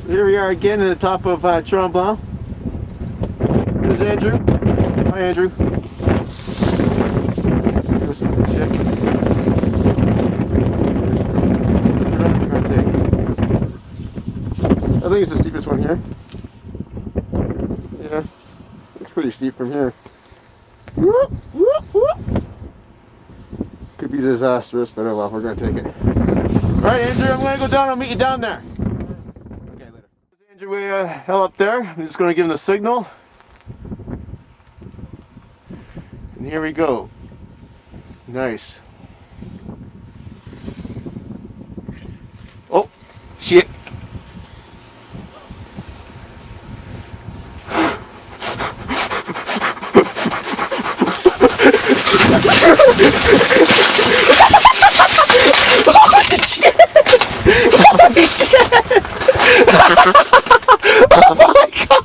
Here we are again at the top of Tremblant. There's Andrew. Hi, Andrew. This one's a chick. I think it's the steepest one here. Yeah, it's pretty steep from here. Whoop, whoop, whoop. Could be disastrous, but oh well, we're going to take it. Alright, Andrew, I'm going to go down. I'll meet you down there. Okay, later. There's Andrew way hell up there. I'm just going to give him the signal. And here we go. Nice. Oh, shit. Oh my God!